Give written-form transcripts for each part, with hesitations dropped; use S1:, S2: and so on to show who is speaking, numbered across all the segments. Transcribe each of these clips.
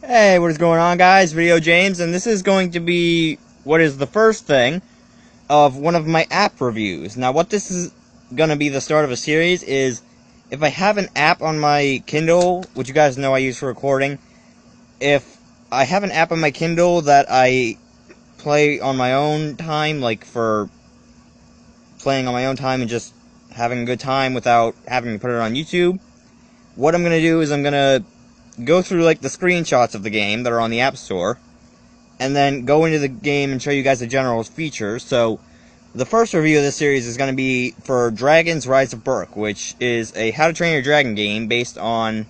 S1: Hey, what is going on, guys? Video James, and this is going to be what is the first thing of one of my app reviews. Now, what this is going to be the start of a series is if I have an app on my Kindle, which you guys know I use for recording, if I have an app on my Kindle that I play on my own time, like for playing on my own time and just having a good time without having to put it on YouTube, what I'm going to do is I'm going to go through like the screenshots of the game that are on the App Store, and then go into the game and show you guys the general features. So, the first review of this series is going to be for Dragon's Rise of Berk, which is a How to Train Your Dragon game based on...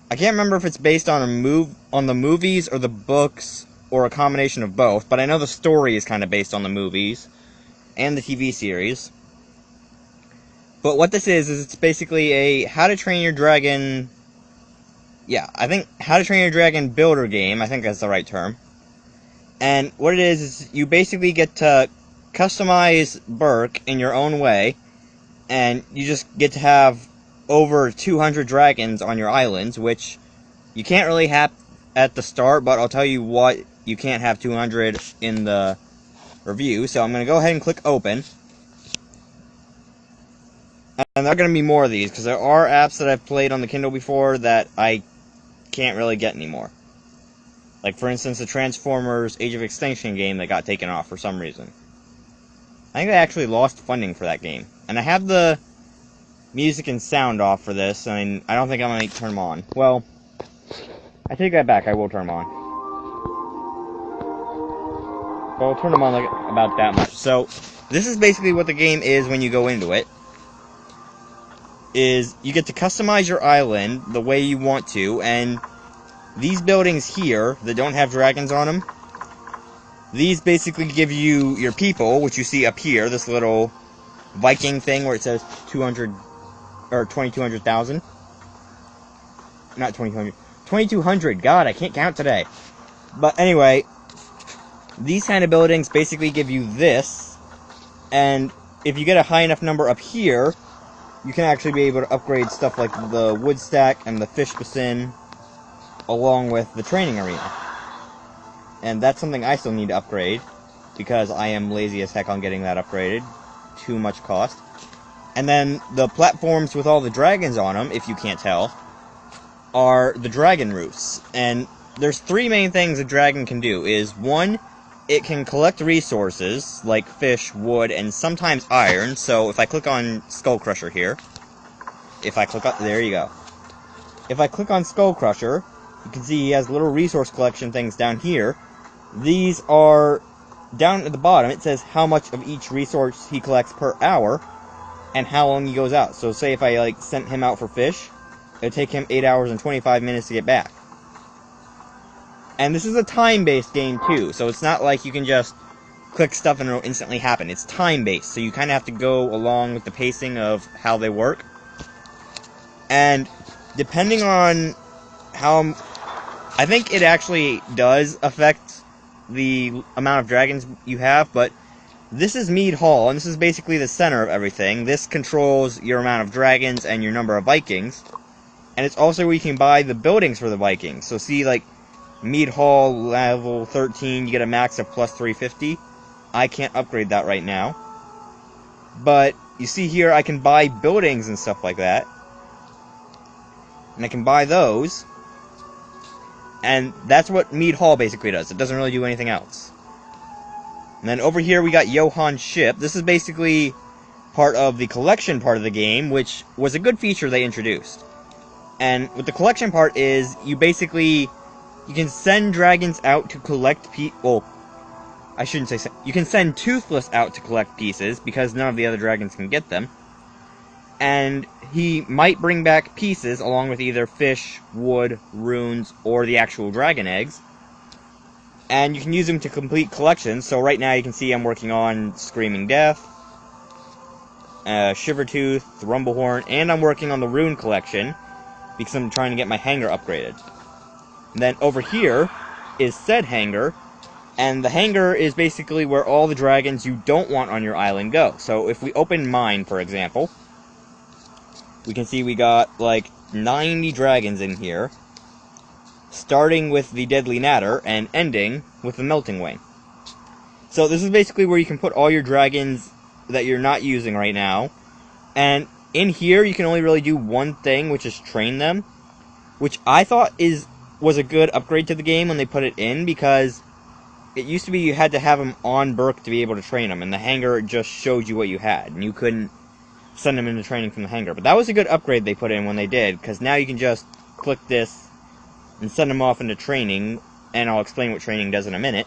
S1: I can't remember if it's based on the movies or the books, or a combination of both, but I know the story is kind of based on the movies and the TV series. But what this is it's basically a How to Train Your Dragon... Yeah, I think How to Train Your Dragon builder game. I think that's the right term. And what it is you basically get to customize Berk in your own way, and you just get to have over 200 dragons on your islands, which you can't really have at the start, but I'll tell you what, you can't have 200 in the review. So I'm going to go ahead and click open. And there are going to be more of these, because there are apps that I've played on the Kindle before that I can't really get anymore. Like, for instance, the Transformers Age of Extinction game that got taken off for some reason. I think they actually lost funding for that game. And I have the music and sound off for this, and I don't think I'm going to turn them on. Well, I take that back, I will turn them on. But I'll turn them on like about that much. So, this is basically what the game is when you go into it. Is you get to customize your island the way you want to, and these buildings here that don't have dragons on them, these basically give you your people, which you see up here, this little Viking thing where it says 200 or 2200,000. Not 2200. 2200. God, I can't count today. But anyway, these kind of buildings basically give you this, and if you get a high enough number up here, you can actually be able to upgrade stuff like the wood stack and the fish basin, along with the training arena. And that's something I still need to upgrade, because I am lazy as heck on getting that upgraded. Too much cost. And then the platforms with all the dragons on them, if you can't tell, are the dragon roofs. And there's three main things a dragon can do. Is one, it can collect resources, like fish, wood, and sometimes iron. So if I click on Skull Crusher here, there you go. If I click on Skull Crusher, you can see he has little resource collection things down here. These are, down at the bottom, it says how much of each resource he collects per hour, and how long he goes out. So say if I sent him out for fish, it would take him 8 hours and 25 minutes to get back. And this is a time-based game, too, so it's not like you can just click stuff and it'll instantly happen. It's time-based, so you kind of have to go along with the pacing of how they work. And depending on how... I think it actually does affect the amount of dragons you have, but this is Mead Hall, and this is basically the center of everything. This controls your amount of dragons and your number of Vikings. And it's also where you can buy the buildings for the Vikings. So see, Mead Hall, level 13, you get a max of plus 350. I can't upgrade that right now. But, you see here, I can buy buildings and stuff like that. And I can buy those. And that's what Mead Hall basically does. It doesn't really do anything else. And then over here we got Johan's ship. This is basically part of the collection part of the game, which was a good feature they introduced. And what the collection part is, you can send dragons out to collect well, I shouldn't say you can send Toothless out to collect pieces, because none of the other dragons can get them. And he might bring back pieces, along with either fish, wood, runes, or the actual dragon eggs. And you can use them to complete collections, so right now you can see I'm working on Screaming Death, Shivertooth, Rumblehorn, and I'm working on the rune collection, because I'm trying to get my hangar upgraded. And then over here is said hangar, and the hangar is basically where all the dragons you don't want on your island go. So if we open mine, for example, we can see we got 90 dragons in here. starting with the Deadly Natter and ending with the Melting Wing. So this is basically where you can put all your dragons that you're not using right now. And in here, you can only really do one thing, which is train them. Which I thought was a good upgrade to the game when they put it in, because it used to be you had to have them on Berk to be able to train them, and the hangar just showed you what you had, and you couldn't send them into training from the hangar. But that was a good upgrade they put in when they did, because now you can just click this and send them off into training, and I'll explain what training does in a minute.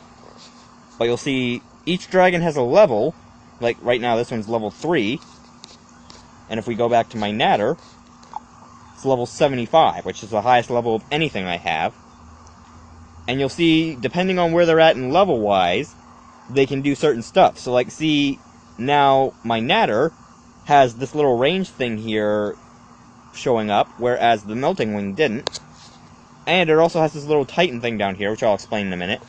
S1: But you'll see each dragon has a level, like right now this one's level 3, and if we go back to my Natter, it's level 75, which is the highest level of anything I have. And you'll see, depending on where they're at in level-wise, they can do certain stuff. So, like, see, now my Natter has this little range thing here showing up, whereas the Melting Wing didn't. And it also has this little Titan thing down here, which I'll explain in a minute.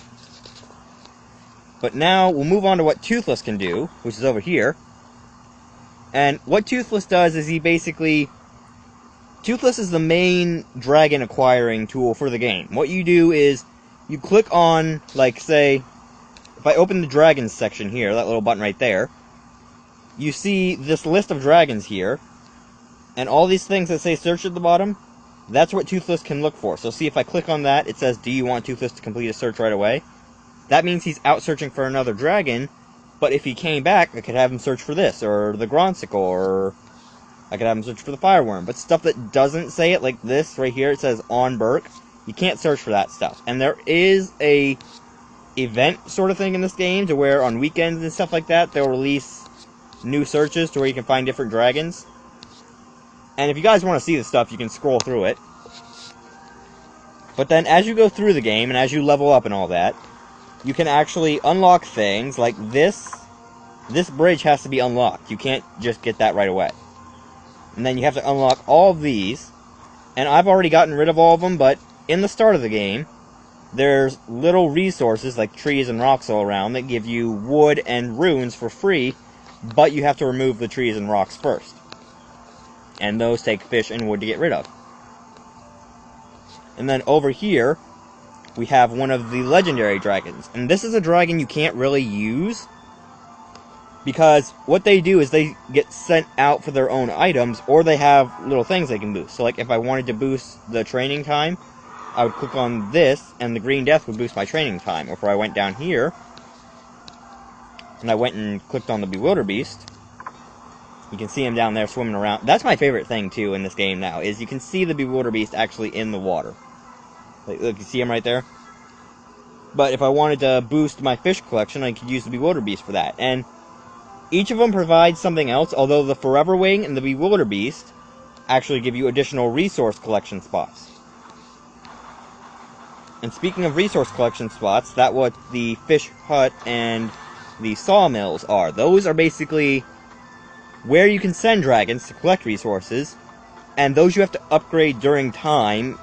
S1: But now, we'll move on to what Toothless can do, which is over here. And what Toothless does is he basically... Toothless is the main dragon acquiring tool for the game. What you do is, you click on, like, say, if I open the dragons section here, that little button right there, you see this list of dragons here, and all these things that say search at the bottom, that's what Toothless can look for. So see, if I click on that, it says, do you want Toothless to complete a search right away? That means he's out searching for another dragon, but if he came back, I could have him search for this, or the Gronsicle, or I could have him search for the Fireworm. But stuff that doesn't say it, like this right here, it says on Berk, you can't search for that stuff. And there is a event sort of thing in this game to where on weekends and stuff like that, they'll release new searches to where you can find different dragons. And if you guys want to see the stuff, you can scroll through it. But then as you go through the game and as you level up and all that, you can actually unlock things like this. This bridge has to be unlocked. You can't just get that right away. And then you have to unlock all of these. And I've already gotten rid of all of them, but in the start of the game, there's little resources like trees and rocks all around that give you wood and runes for free, but you have to remove the trees and rocks first. And those take fish and wood to get rid of. And then over here, we have one of the legendary dragons. And this is a dragon you can't really use, because what they do is they get sent out for their own items, or they have little things they can boost. So like if I wanted to boost the training time, I would click on this, and the Green Death would boost my training time. Or if I went down here, and I went and clicked on the Bewilderbeast, you can see him down there swimming around. That's my favorite thing, too, in this game now, is you can see the Bewilderbeast actually in the water. Like, look, you see him right there? But if I wanted to boost my fish collection, I could use the Bewilderbeast for that. And each of them provides something else, although the Forever Wing and the Bewilderbeast actually give you additional resource collection spots. And speaking of resource collection spots, that's what the fish hut and the sawmills are. Those are basically where you can send dragons to collect resources, and those you have to upgrade during time,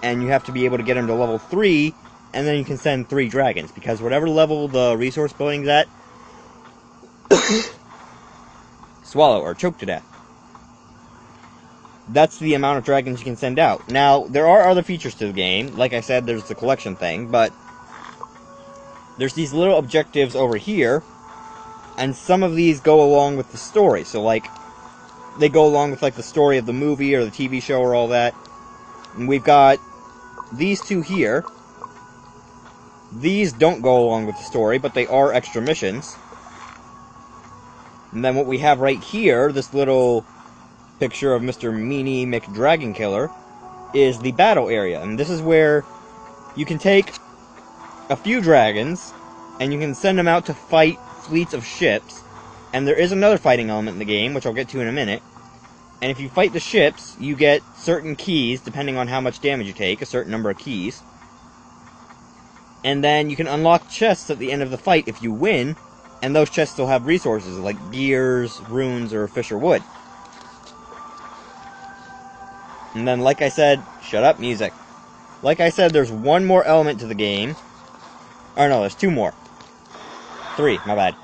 S1: and you have to be able to get them to level 3, and then you can send 3 dragons, because whatever level the resource building's at, swallow or choke to death. That's the amount of dragons you can send out. Now, there are other features to the game. Like I said, there's the collection thing, but there's these little objectives over here, and some of these go along with the story. So, like, they go along with, like, the story of the movie or the TV show or all that. And we've got these two here. These don't go along with the story, but they are extra missions. And then what we have right here, this little picture of Mr. Meanie McDragonkiller, is the battle area. And this is where you can take a few dragons, and you can send them out to fight fleets of ships. And there is another fighting element in the game, which I'll get to in a minute. And if you fight the ships, you get certain keys, depending on how much damage you take, a certain number of keys. And then you can unlock chests at the end of the fight if you win, and those chests will have resources like gears, runes, or fish or wood. And then, like I said, shut up, music. Like I said, there's one more element to the game. Or no, there's 2 more. 3, my bad.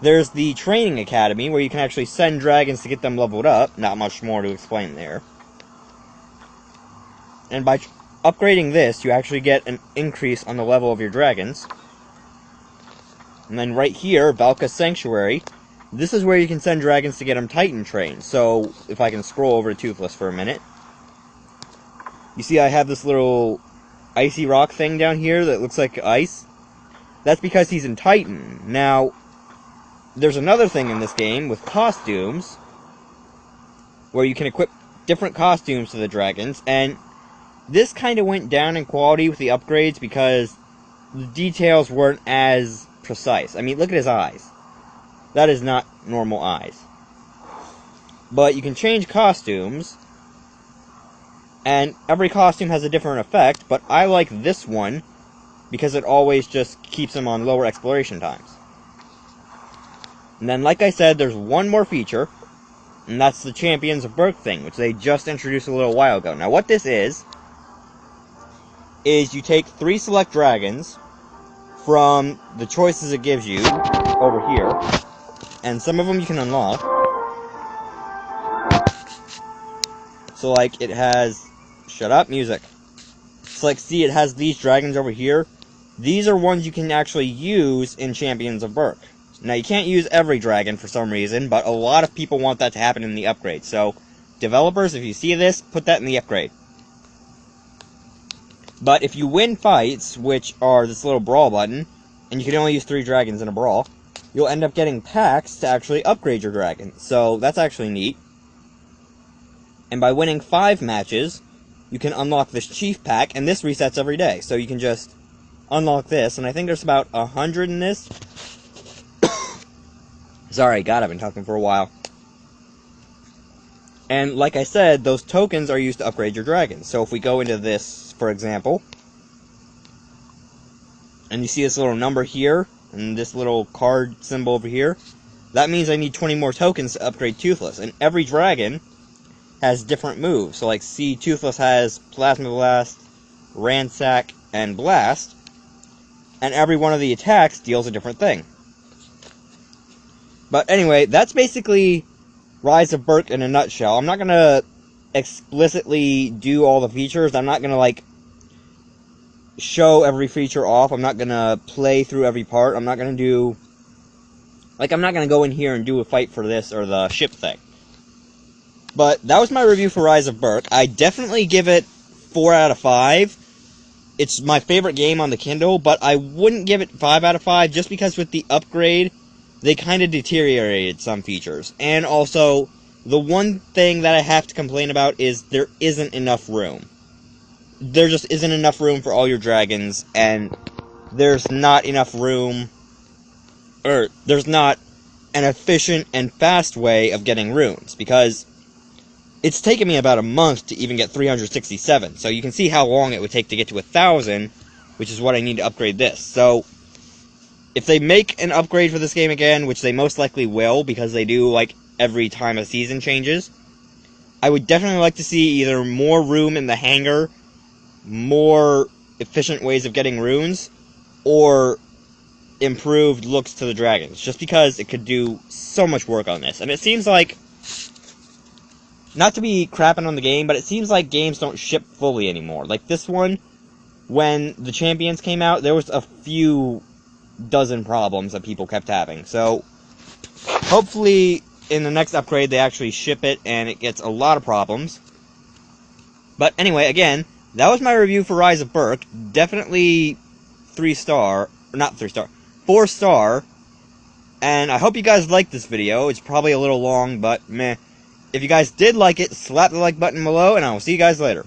S1: There's the Training Academy, where you can actually send dragons to get them leveled up. Not much more to explain there. And by upgrading this, you actually get an increase on the level of your dragons. And then right here, Valka Sanctuary, this is where you can send dragons to get them Titan trained. So, if I can scroll over to Toothless for a minute. You see I have this little icy rock thing down here that looks like ice. That's because he's in Titan. Now, there's another thing in this game with costumes, where you can equip different costumes to the dragons, and this kind of went down in quality with the upgrades because the details weren't as precise. I mean, look at his eyes. That is not normal eyes. But you can change costumes, and every costume has a different effect, but I like this one because it always just keeps him on lower exploration times. And then, like I said, there's one more feature, and that's the Champions of Berk thing, which they just introduced a little while ago. Now, what this is you take 3 select dragons from the choices it gives you over here, and some of them you can unlock. So, like, it has... Shut up, music. So, like, see, it has these dragons over here. These are ones you can actually use in Champions of Berk. Now, you can't use every dragon for some reason, but a lot of people want that to happen in the upgrade. So, developers, if you see this, put that in the upgrade. But if you win fights, which are this little brawl button, and you can only use 3 dragons in a brawl, you'll end up getting packs to actually upgrade your dragon. So, that's actually neat. And by winning 5 matches, you can unlock this Chief Pack, and this resets every day. So you can just unlock this, and I think there's about 100 in this. Sorry, God, I've been talking for a while. And like I said, those tokens are used to upgrade your dragons. So if we go into this, for example, and you see this little number here, and this little card symbol over here, that means I need 20 more tokens to upgrade Toothless. And every dragon has different moves. So like, see, Toothless has Plasma Blast, Ransack, and Blast, and every one of the attacks deals a different thing. But anyway, that's basically Rise of Berk in a nutshell. I'm not going to explicitly do all the features. I'm not going to, like, show every feature off. I'm not going to play through every part. I'm not going to do... Like, I'm not going to go in here and do a fight for this or the ship thing. But that was my review for Rise of Berk. I definitely give it 4 out of 5. It's my favorite game on the Kindle, but I wouldn't give it 5 out of 5 just because with the upgrade, they kind of deteriorated some features. And also, the one thing that I have to complain about is there isn't enough room. There just isn't enough room for all your dragons, and there's not enough room, or there's not an efficient and fast way of getting runes, because it's taken me about a month to even get 367, so you can see how long it would take to get to 1,000, which is what I need to upgrade this. So, if they make an upgrade for this game again, which they most likely will, because they do, like, every time a season changes, I would definitely like to see either more room in the hangar, more efficient ways of getting runes, or improved looks to the dragons, just because it could do so much work on this. And it seems like, not to be crapping on the game, but it seems like games don't ship fully anymore. Like this one, when the Champions came out, there was a few dozen problems that people kept having. So, hopefully, in the next upgrade, they actually ship it, and it gets a lot of problems. But anyway, again, that was my review for Rise of Berk. Definitely 3-star, not 3-star, 4-star. And I hope you guys liked this video. It's probably a little long, but meh. If you guys did like it, slap the like button below, and I will see you guys later.